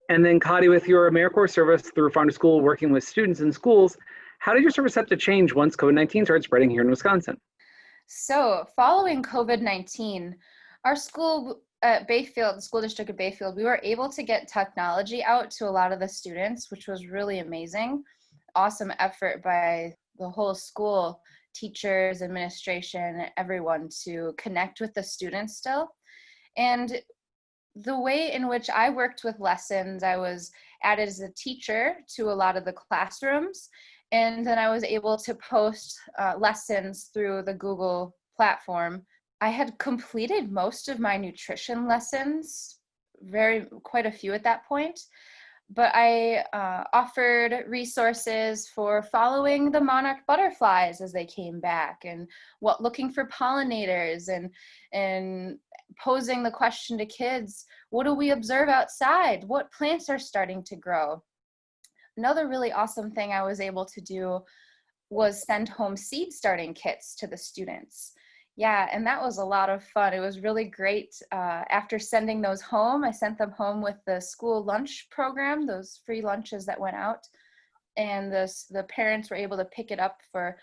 And then Kati, with your AmeriCorps service through Farm to School, working with students in schools, how did your service have to change once COVID-19 started spreading here in Wisconsin? So following COVID-19, our school at Bayfield, the school district of Bayfield, we were able to get technology out to a lot of the students, which was really amazing. Awesome effort by the whole school, teachers, administration, everyone to connect with the students still. And the way in which I worked with lessons, I was added as a teacher to a lot of the classrooms. And then I was able to post lessons through the Google platform. I had completed most of my nutrition lessons, quite a few at that point, but I offered resources for following the monarch butterflies as they came back, and looking for pollinators, and posing the question to kids, what do we observe outside? What plants are starting to grow? Another really awesome thing I was able to do was send home seed starting kits to the students. Yeah, and that was a lot of fun. It was really great. After sending those home, I sent them home with the school lunch program, those free lunches that went out. And the parents were able to pick it up for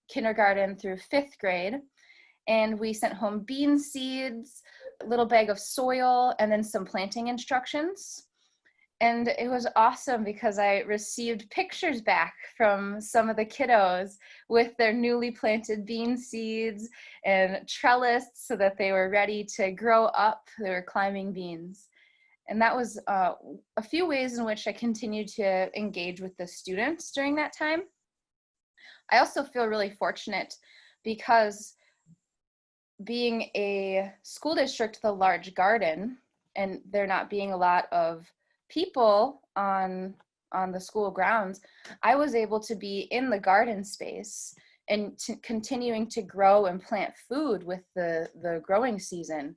kindergarten through 5th grade. And we sent home bean seeds, a little bag of soil, and then some planting instructions. And it was awesome because I received pictures back from some of the kiddos with their newly planted bean seeds and trellised so that they were ready to grow up. They were climbing beans. And that was a few ways in which I continued to engage with the students during that time. I also feel really fortunate because being a school district with a large garden, and there not being a lot of people on the school grounds, I was able to be in the garden space and continuing to grow and plant food with the growing season.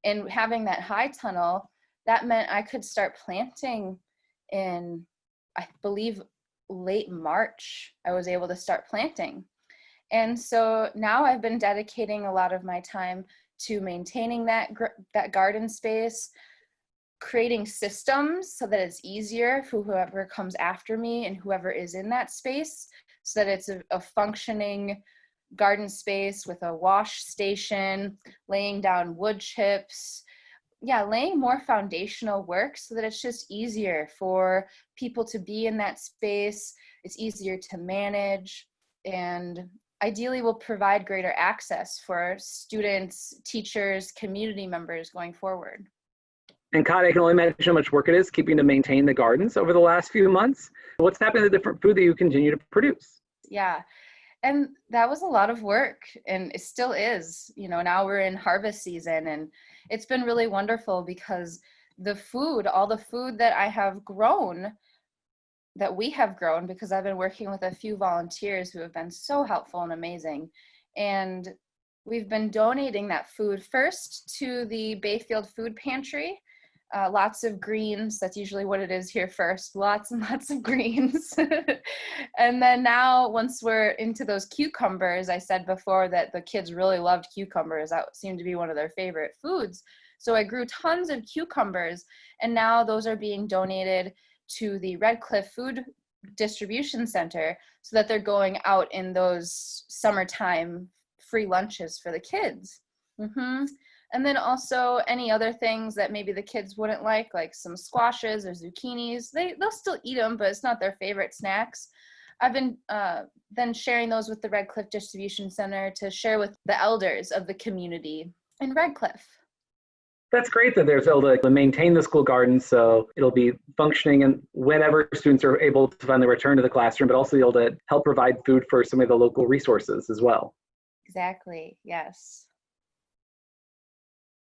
And having that high tunnel, that meant I could start planting in, I believe, late March. I was able to start planting. And so now I've been dedicating a lot of my time to maintaining that garden space, creating systems so that it's easier for whoever comes after me and whoever is in that space, so that it's a functioning garden space with a wash station, laying down wood chips, laying more foundational work so that it's just easier for people to be in that space. It's easier to manage, and ideally will provide greater access for students, teachers, community members going forward. And Kati, I can only imagine how much work it is keeping to maintain the gardens over the last few months. What's happened to the different food that you continue to produce? Yeah, and that was a lot of work, and it still is. Now we're in harvest season, and it's been really wonderful because all the food that I have grown, that we have grown, because I've been working with a few volunteers who have been so helpful and amazing. And we've been donating that food first to the Bayfield Food Pantry. Lots of greens, that's usually what it is here first, lots and lots of greens. And then now, once we're into those cucumbers, I said before that the kids really loved cucumbers. That seemed to be one of their favorite foods. So I grew tons of cucumbers, and now those are being donated to the Red Cliff Food Distribution Center so that they're going out in those summertime free lunches for the kids. And then also any other things that maybe the kids wouldn't like some squashes or zucchinis. They'll still eat them, but it's not their favorite snacks. I've been then sharing those with the Red Cliff Distribution Center to share with the elders of the community in Red Cliff. That's great that they're able to maintain the school garden so it'll be functioning and whenever students are able to finally return to the classroom, but also be able to help provide food for some of the local resources as well. Exactly, yes.